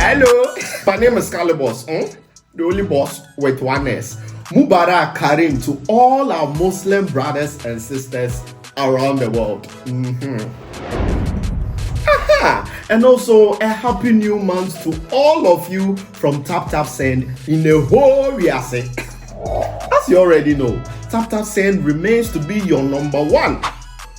Hello, my name is Calibos, the only boss with one S. Mubarak Karim to all our Muslim brothers and sisters around the world. And also a happy new month to all of you from Tap Tap Send in the whole Riase. As you already know, Tap Tap Send remains to be your number one,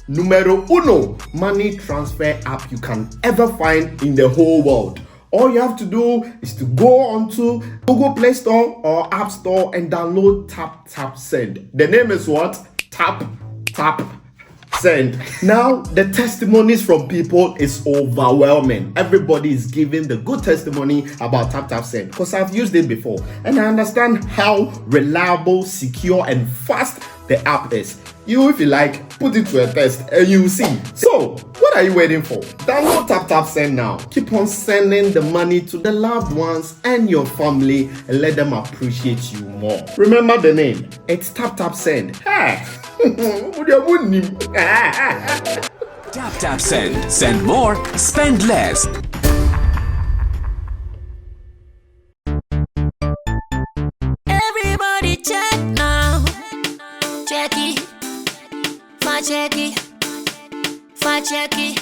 numero uno money transfer app you can ever find in the whole world. All you have to do is to go onto Google Play Store or App Store and download Tap Tap Send. The name is what? Tap Tap Send. Now, the testimonies from people is overwhelming. Everybody is giving the good testimony about Tap Tap Send because I've used it before and I understand how reliable, secure, and fast the app is. You, if you like, put it to a test and you will see. So, what are you waiting for? Download Tap Tap Send now. Keep on sending the money to the loved ones and your family and let them appreciate you more. Remember the name. It's Tap Tap Send. Hey. Tap Tap Send. Send more, spend less. Everybody check now. Check it. Check it. Check it.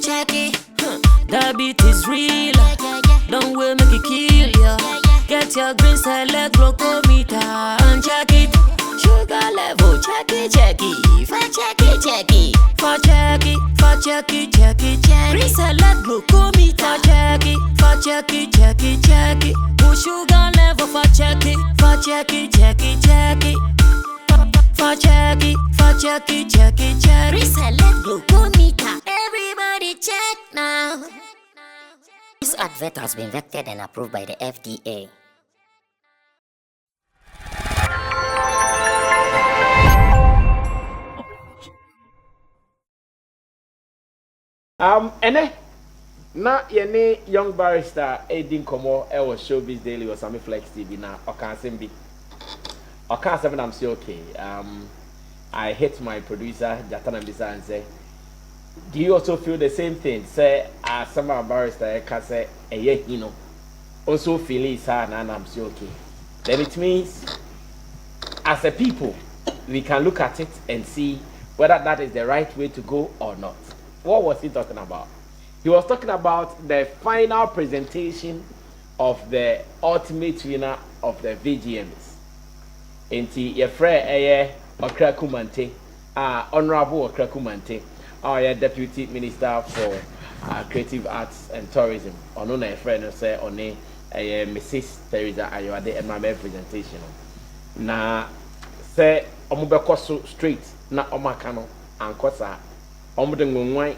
Check it. The beat is real. Don't wait, make it kill ya. Get your green select glucometer and check it. Sugar level, check it. Check it. Check it. Check it. Green select glucometer. Check it. Push sugar level for check it. Check it. Reselect glucometer. Everybody check now. This advert has been vetted and approved by the FDA. Na yene young barrister Edin Komo was Showbiz Daily or Sammy Flex TV na Okansembi. Okansembi I'm still okay. I hit my producer Jatana Bisa and say, do you also feel the same thing? Say some barrister can say you know also feel it and I'm still okay. Then it means as a people we can look at it and see whether that is the right way to go or not. What was he talking about? He was talking about the final presentation of the ultimate winner of the VGMAs. Inti your friend Okraku Mantey, Honorable Okraku Mantey, our Deputy Minister for Creative Arts and Tourism. Ono na friend say on Mrs. Teresa Ayode and my presentation. Na say omubeko so straight na omakano ankosa. Omude ngwonwan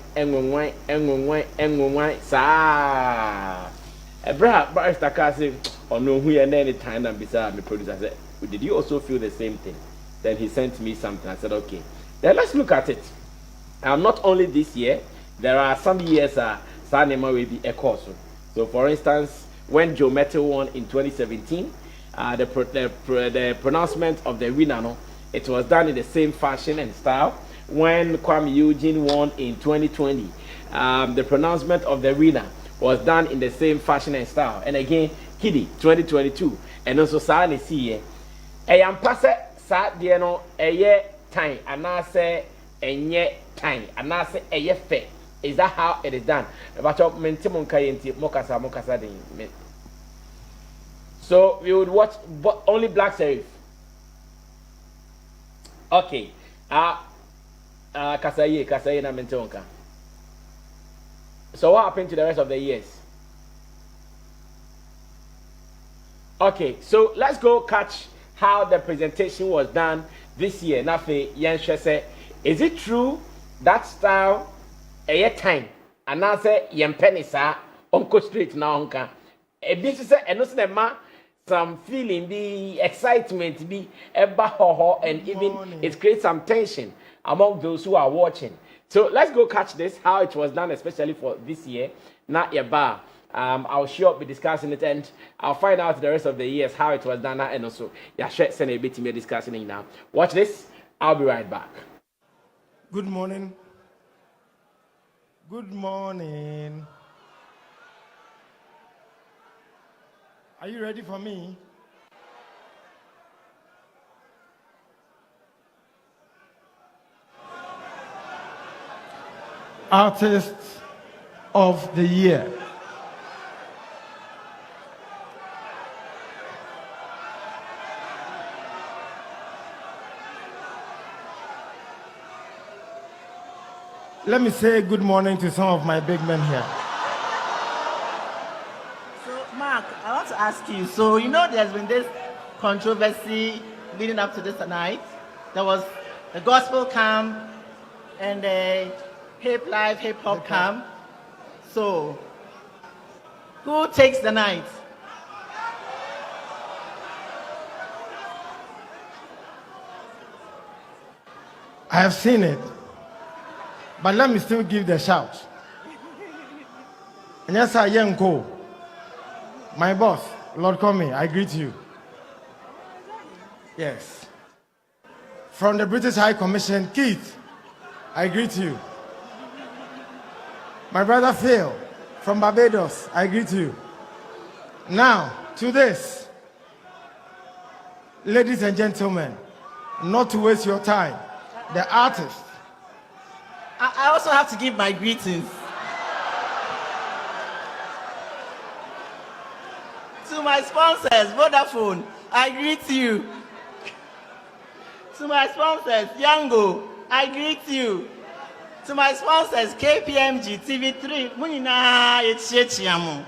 sa Ebra barrister ka say ono hu ye na any time na bisa me producer say, did you also feel the same thing? Then he sent me something. I said, okay, then let's look at it. Not only this year, there are some years Sanema will be a course. So for instance, when Joe Mete won in 2017, the pronouncement of the winner, it was done in the same fashion and style. When Kwame Eugene won in 2020, the pronouncement of the winner was done in the same fashion and style. And again, Kiddy 2022, and also Sani see I am passe sa de no time and I say enye time and I say fe. Is that how it is done? But mentimon kayenti mokasa de. So we would watch only Black Serif. Okay. Kasaye na mentonka. So what happened to the rest of the years? Okay, so let's go catch how the presentation was done this year. Nafe Yanshe say, is it true that style time and I say Yempenisa Uncle Street now unka? This is some feeling, the excitement, the eba and even it creates some tension among those who are watching. So let's go catch this, how it was done, especially for this year. Not your bar. I'll sure be discussing it and I'll find out the rest of the years how it was done and also send a bit to me discussing it now. Watch this. I'll be right back. Good morning. Good morning. Are you ready for me? Artist of the Year. Let me say good morning to some of my big men here. So, Mark, I want to ask you, so you know there's been this controversy leading up to this tonight. There was the gospel camp and the hip hop camp. So, who takes the night? I have seen it, but let me still give the shout. And yes, I am Ko, my boss, Lord Comey, I greet you. Yes. From the British High Commission, Keith, I greet you. My brother Phil, from Barbados, I greet you. Now, to this, ladies and gentlemen, not to waste your time, the artist. I also have to give my greetings to my sponsors, Vodafone, I greet you. To my sponsors, Yango, I greet you. To my sponsors, KPMG, TV3, Munina, Echiamu.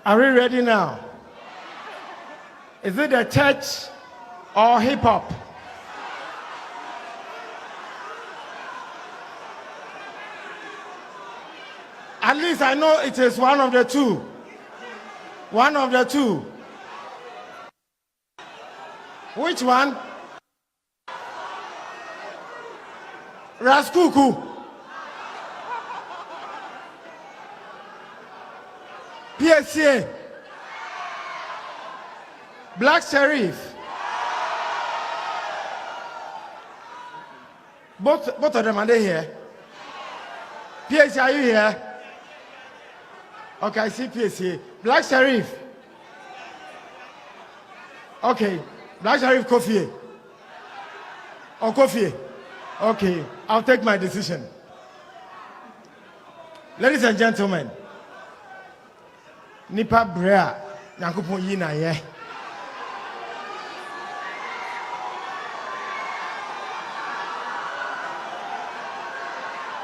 Are we ready now? Is it the church or hip hop? At least I know it is one of the two. One of the two. Which one? Raskuku. PSA. Black Sheriff. Both of them, are they here? PSA, are you here? Okay, I see PSA. Black Sheriff. Okay. Black Sheriff Kofi. Or Kofi. Okay, I'll take my decision. Ladies and gentlemen, Nipa Brea, Nakupon Yina, yeah.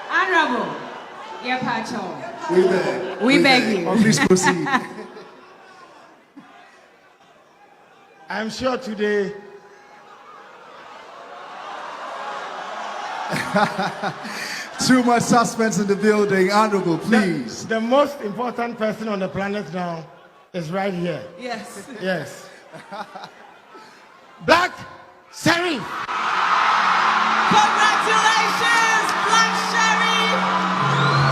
Honorable, yeah, Pacho. We beg you. Oh, please proceed. I'm sure today too much suspense in the building. Honorable, please. The most important person on the planet now is right here. Yes. Yes. Black Sheriff. Congratulations, Black Sheriff.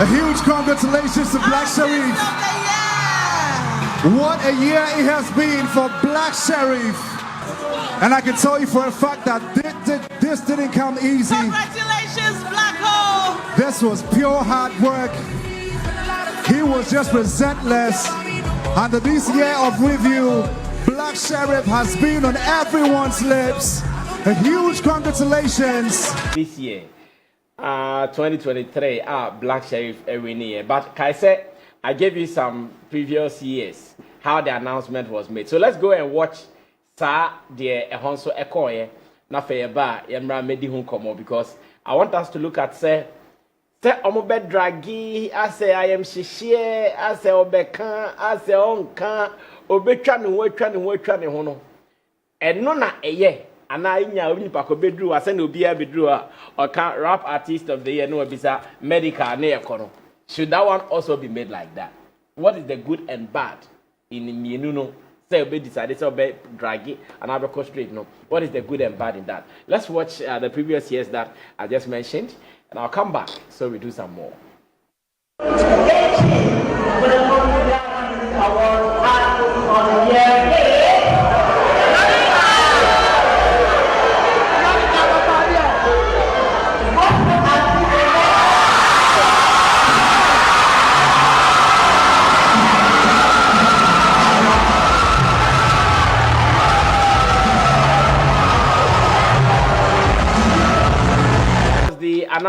A huge congratulations to Black Sheriff. What a year it has been for Black Sheriff. And I can tell you for a fact that this didn't come easy. Congratulations, Black Hole. This was pure hard work. He was just relentless. Under this year of review, Black Sheriff has been on everyone's lips. A huge congratulations. This year, 2023, Black Sheriff every year. But Kai said, I gave you some previous years how the announcement was made. So let's go and watch Sa the Ehonso Ekoye na feyeba yemra medi hun komo, because I want us to look at say omobe dragi, I say I am shishie, I say obeka, I say onka, obetwa ne ho no. Eno na eye ana inya oni pako bedru ase na obi abedru a oka rap artist of the year no bisa medical na ekono. Should that one also be made like that? What is the good and bad in mienu no? Say obe decided to obe dragi and abeko straight no. What is the good and bad in that? Let's watch the previous years that I just mentioned, and I'll come back so we do some more.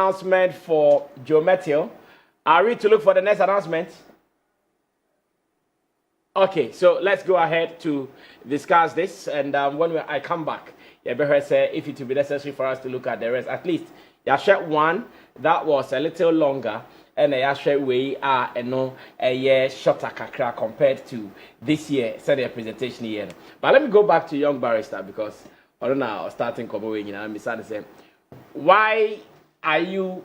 announcement for Joe Methiel. Are we to look for the next announcement? Okay, so let's go ahead to discuss this, and when I come back, say if it will be necessary for us to look at the rest, at least Yashet one that was a little longer, and the Yashet way are a year shorter kakra compared to this year, so the presentation here. But let me go back to Young Barrister, because I don't know, starting coming, I'm sad to say, why are you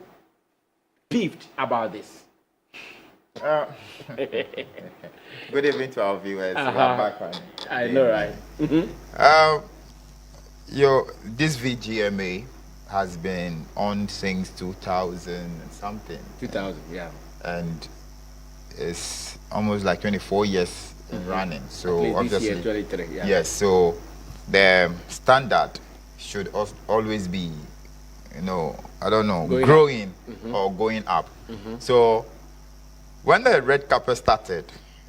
peeved about this? Good evening to our viewers. We are back on. I know, right? This VGMA has been on since 2000 and something. 2000, yeah. And it's almost like 24 years running. So obviously, this year, 23, yeah. Yes. So the standard should always be, I don't know, growing or going up. So when the red carpet started,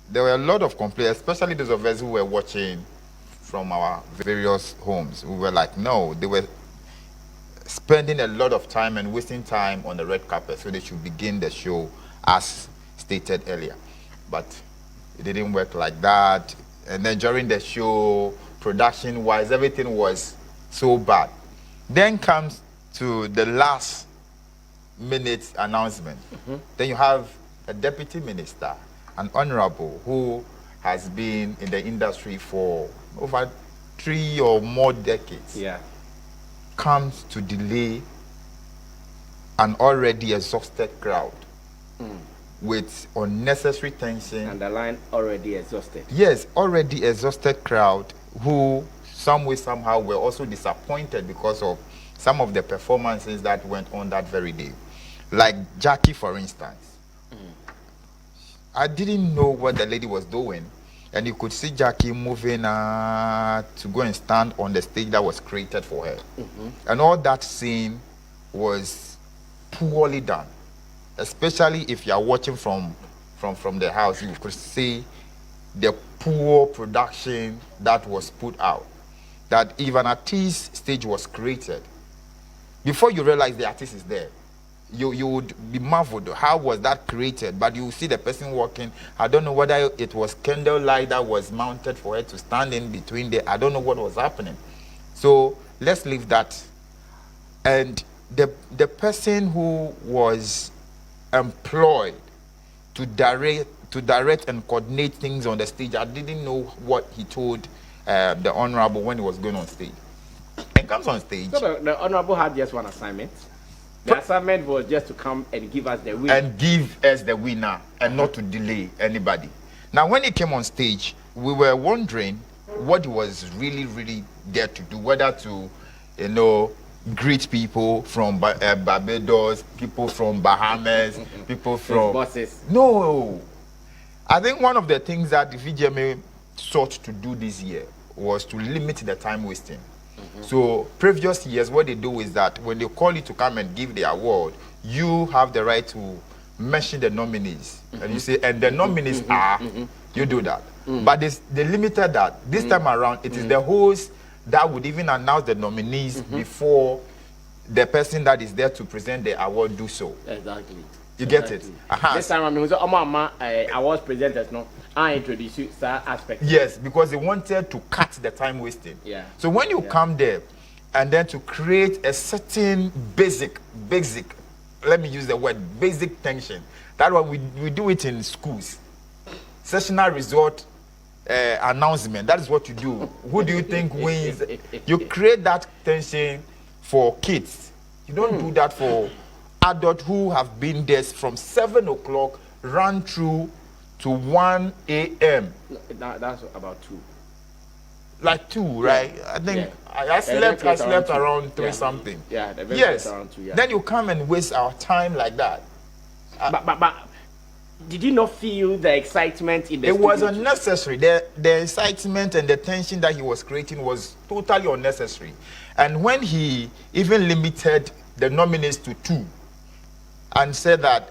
there were a lot of complaints, especially those of us who were watching from our various homes. We were like, no, they were spending a lot of time and wasting time on the red carpet, so they should begin the show as stated earlier. But it didn't work like that. And then during the show, production-wise, everything was so bad. Then comes to the last minute announcement. Then you have a deputy minister, an honorable who has been in the industry for over 3 or more decades, comes to delay an already exhausted crowd with unnecessary tension. And the line already exhausted. Yes, already exhausted crowd who some way, somehow were also disappointed because of some of the performances that went on that very day. Like Jackie, for instance. I didn't know what the lady was doing, and you could see Jackie moving to go and stand on the stage that was created for her. And all that scene was poorly done, especially if you are watching from the house. You could see the poor production that was put out. That if an artist stage was created, before you realize the artist is there, you would be marveled. How was that created? But you see the person walking. I don't know whether it was candlelight that was mounted for her to stand in between there. I don't know what was happening. So let's leave that. And the person who was employed to direct and coordinate things on the stage, I didn't know what he told the honorable when he was going on stage. And comes on stage. So the honorable had just one assignment. The assignment was just to come and give us the winner. And give us the winner, and not to delay anybody. Now, when he came on stage, we were wondering what he was really there to do. Whether to, greet people from Barbados, people from Bahamas, people from... bosses. No. I think one of the things that the VGMA sought to do this year was to limit the time wasting. So previous years, what they do is that when they call you to come and give the award, you have the right to mention the nominees. And you say, and the nominees are, you do that. But they limited that. This time around, it is the host that would even announce the nominees before the person that is there to present the award do so. Exactly. You get it? This time around, awards presenters, no, I introduce you that aspect. Yes, because they wanted to cut the time wasting. Yeah. So when you come there, and then to create a certain basic, let me use the word basic tension. That's why we do it in schools. Sessional result announcement. That is what you do. Who do you think wins? You create that tension for kids. You don't do that for adults who have been there from 7 o'clock, run through to 1 a.m. That's about 2. Like 2, right? I think I slept around 3 something. Yeah, yes. Around 2. Yeah. Then you come and waste our time like that. But did you not feel the excitement in the It studio? was unnecessary. The excitement and the tension that he was creating was totally unnecessary. And when he even limited the nominees to 2 and said that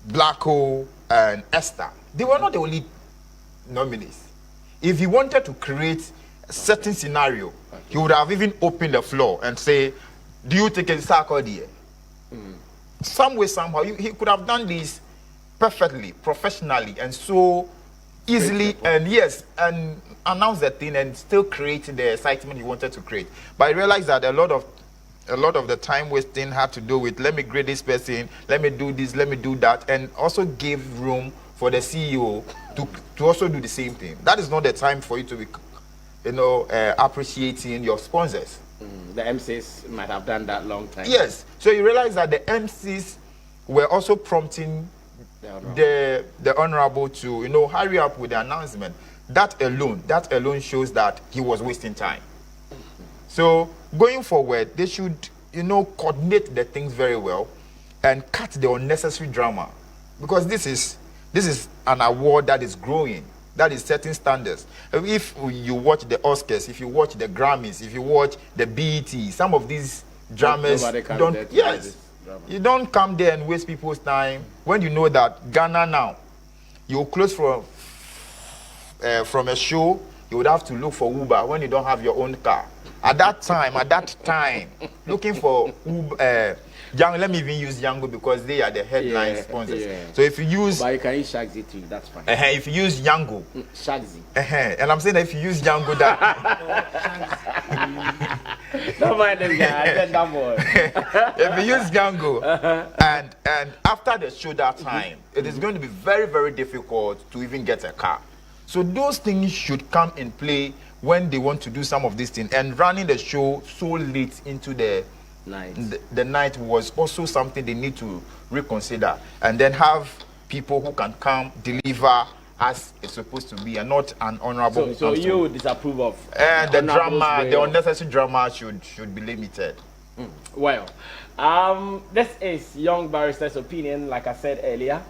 Blacko and Esther, they were not the only nominees. If he wanted to create a certain scenario, he would have even opened the floor and say, Do you think it's Sarkodie? Some way, somehow, he could have done this perfectly, professionally, and so easily, and yes, and announce the thing and still create the excitement he wanted to create. But I realized that a lot of the time wasting had to do with, let me grade this person, let me do this, let me do that, and also give room for the CEO to also do the same thing. That is not the time for you to be, appreciating your sponsors. The MCs might have done that long time. Yes. So you realize that the MCs were also prompting the honorable to, hurry up with the announcement. That alone shows that he was wasting time. So going forward, they should, coordinate the things very well and cut the unnecessary drama, because this is an award that is growing, that is setting standards. If you watch the Oscars, if you watch the Grammys, if you watch the BET, some of these dramas don't. Yes, you don't come there and waste people's time when you know that Ghana now, you close from a show, you would have to look for Uber when you don't have your own car. At that time, looking for Uber. Let me even use Django because they are the headline sponsors. Yeah. So if you use, but you can use Shagzy too. That's fine. If you use Django, Shagzy. And I'm saying that if you use Django, that. Don't mind them guys. I said that boy. If you use Django, and after the show that time, it is going to be very, very difficult to even get a car. So those things should come in play when they want to do some of these things. And running the show so late into the night was also something they need to reconsider, and then have people who can come deliver as it's supposed to be, and not an honorable. So you disapprove of the drama, the unnecessary drama should be limited. Well, this is young barrister's opinion. Like I said earlier,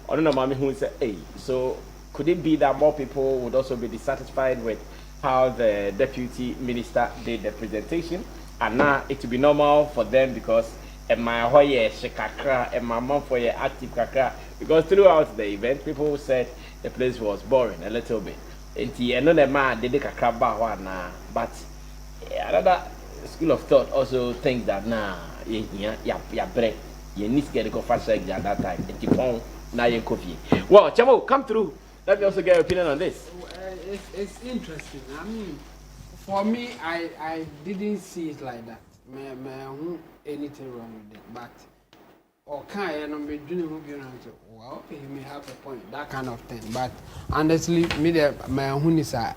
I don't know, mommy who said, hey, so could it be that more people would also be dissatisfied with how the deputy minister did the presentation? And now it will be normal for them because my hoye shikakra and my mom for your active kakra, because throughout the event people said the place was boring a little bit. And another man did kakra ba, but another school of thought also thinks that ya break, you need to get a go fast at that time. Now you coffee. Well, Chamo, come through. Let me also get your opinion on this. It's interesting. I mean, for me, I didn't see it like that. Anything wrong with it, but well, he may have a point, that kind of thing. But honestly,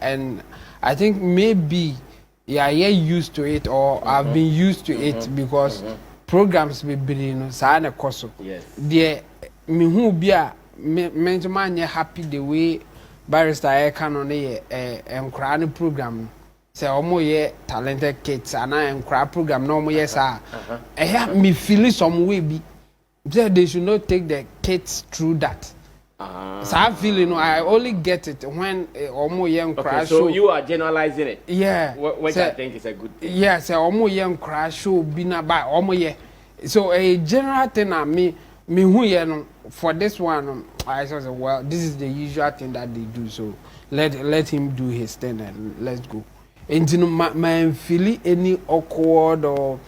and I think maybe used to it, or I've been used to it because programs be been sana koso. Yes. The me who be a man happy the way barrister I can on a program. Say omo ye talented kids and I am crap program no mo yes I me feel some way be they should not take the kids through that. So I feel I only get it when omo ye crash. So you are generalizing it. Yeah. Which I think is a good thing. Yeah, say omo ye crash show be na by omo ye. So a general thing me who ye no for this one I say well this is the usual thing that they do, so let him do his thing and let's go. And my feel any awkward or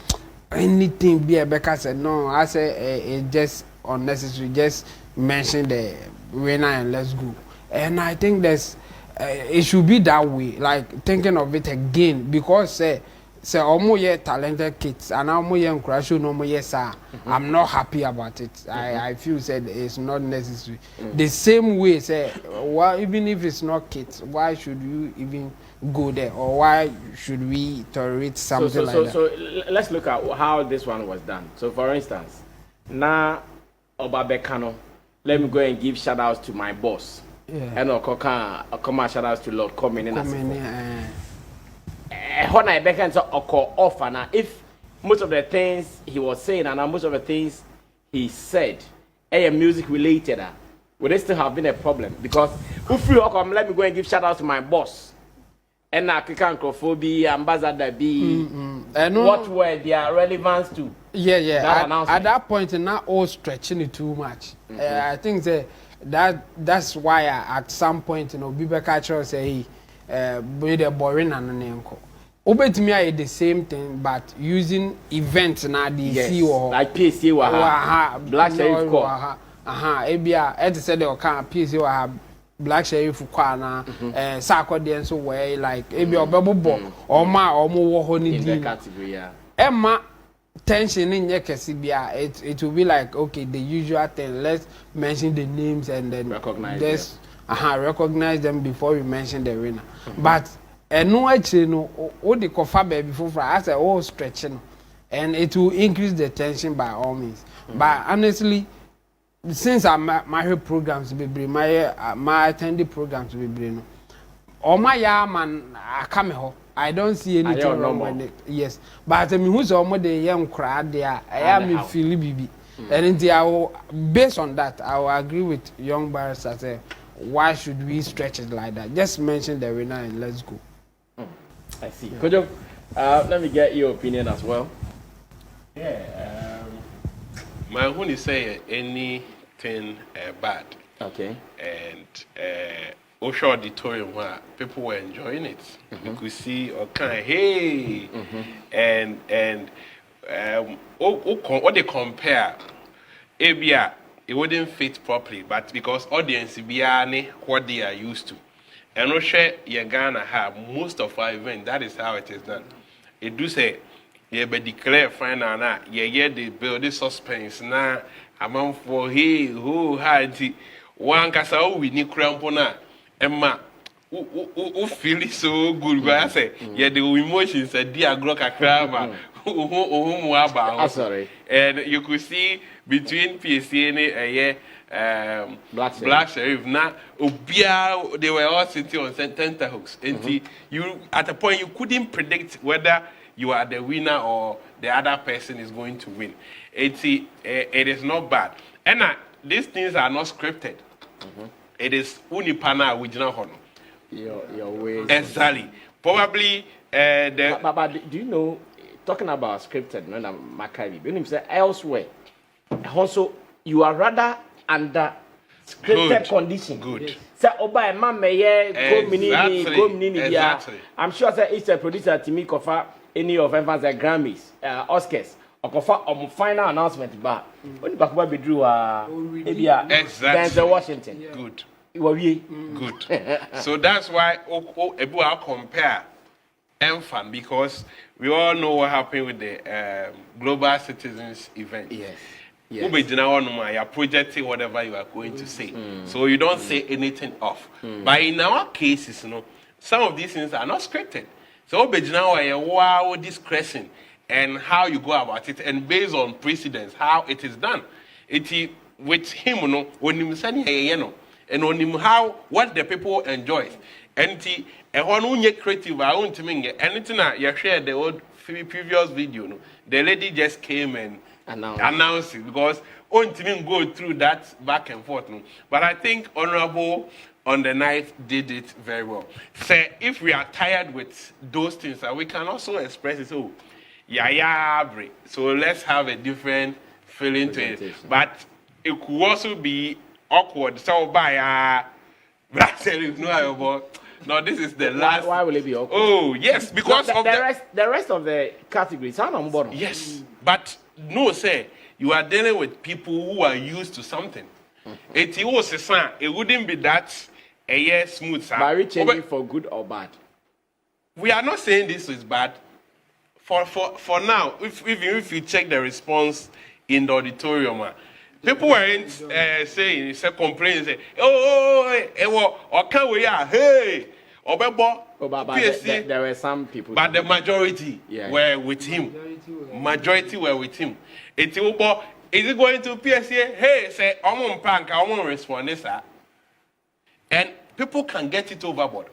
anything be a Becca said no. I say it just unnecessary. Just mention the winner and let's go. And I think there's it should be that way. Like thinking of it again because say almost yeah talented kids and almost young crash no more yes sir. I'm not happy about it. I feel said it's not necessary. The same way say well even if it's not kids, why should you even go there, or why should we tolerate something like that? So let's look at how this one was done. So for instance, now Obabekano, let me go and give shout outs to my boss. Yeah. And Okoka shout outs to Lord coming in. When I began to off and if most of the things he was saying and most of the things he said music related, would it still have been a problem? Because if you let me go and give shout outs to my boss. And Akikankrophobia, ambassador B. What were their relevance to? Yeah. At that point, not all stretching it too much. I think that's why at some point, Biba Catcher say, be the boring and an uncle. obetumi aye the same thing but using events na the see or like PSA wa ha Black Sheriff call ebia et said the kan PSA wa ha Black Sheriff kwa na sakode nso where like ebia obebobo oma omo wo ho ni in the category yeah emma tension in your bia it will be like okay the usual thing, let's mention the names and then recognize them before we mention the winner. But no actually no what the cover baby for as a stretching and it will increase the tension by all means. But honestly, since my programs be bring my attended programs be bring all my man I come here. I don't see anything wrong with it. Yes, but I mean, who's almost the young crowd there? I am in Philly BB, and based on that, I will agree with young barrister. Say, why should we stretch it like that? Just mention the winner and let's go. I see. Kojo, let me get your opinion as well. Yeah, my own is say anything bad. Okay. And Osho auditorium where people were enjoying it. You could see hey, and what they compare, ABA it wouldn't fit properly, but because audience be what they are used to, and Osho Ghana have most of our events. That is how it is done. It do say you be declare final na they build the suspense na among for hey who had one kasa we ni crampona. Emma, who feel it so good? I say, yeah, the emotions are dear Groka Krama, sorry. And you could see between PSA and Black Sheriff, now, they were all sitting on tenterhooks. And you, at a point, you couldn't predict whether you are the winner or the other person is going to win. It is not bad. And these things are not scripted. It is unipana original honor. Your ways. Exactly. Probably but do you know, talking about scripted, no, Maccabi, when you say elsewhere, also you are rather under scripted condition. Good. So oba man may go mini. Exactly. I'm sure that it's a producer to me cover any of them as a Grammys, Oscars. On final announcement, but when the back be drew exactly. Washington. Yeah. Good. Good. So that's why I'll compare MFAN because we all know what happened with the Global Citizens event. Yes. You're projecting whatever you are going to say. So you don't say anything off. But in our cases, some of these things are not scripted. So wow discretion and how you go about it, and based on precedence, how it is done. It with him, when him and on him how what the people enjoy. And one creative, I want to mean anything you share the old previous video. The lady just came and announced it because on to go through that back and forth. But I think Honorable on the night did it very well. Say if we are tired with those things, we can also express it. So so let's have a different feeling to it. But it could also be awkward. So by Black Sheriff, no, this is the last. Why will it be awkward? Oh yes, because of the rest of the categories. Yes, but no, say you are dealing with people who are used to something. It wouldn't be that smooth. But we changing for good or bad? We are not saying this is bad. For now, even if you check the response in the auditorium, people weren't saying, complaining, say, hey, there were some people. But the majority were with him. Majority were with him. Is it going to PSA? Hey, say, I'm on prank, I won't respond, sir. And people can get it overboard.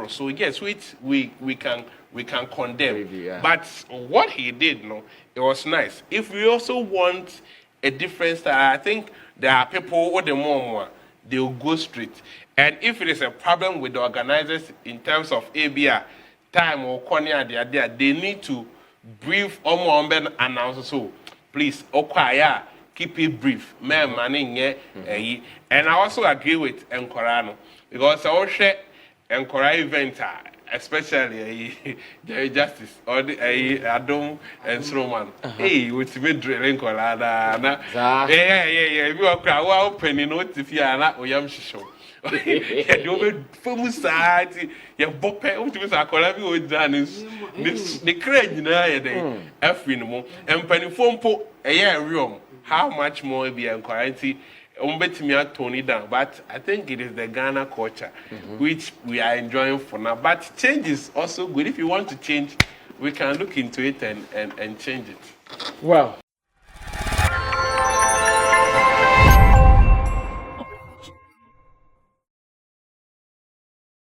So yes, we can condemn. But what he did, it was nice. If we also want a different style, I think there are people with the more they'll go straight. And if it is a problem with the organizers in terms of ABA time or corner they need to brief and announce. So please, keep it brief. And I also agree with Nkorano because I will share Nkora event. especially Jerry Justice or the Adam and Snowman. Hey, which me drilling colada. Yeah. We are crowd opening note if you are not or yam show. You famous society, you bop which was a collaboration with Janice. The credit in a F in more and penny phone po a year room. How much more be anxiety? Tony down, but I think it is the Ghana culture which we are enjoying for now. But change is also good. If you want to change, we can look into it and change it. Well,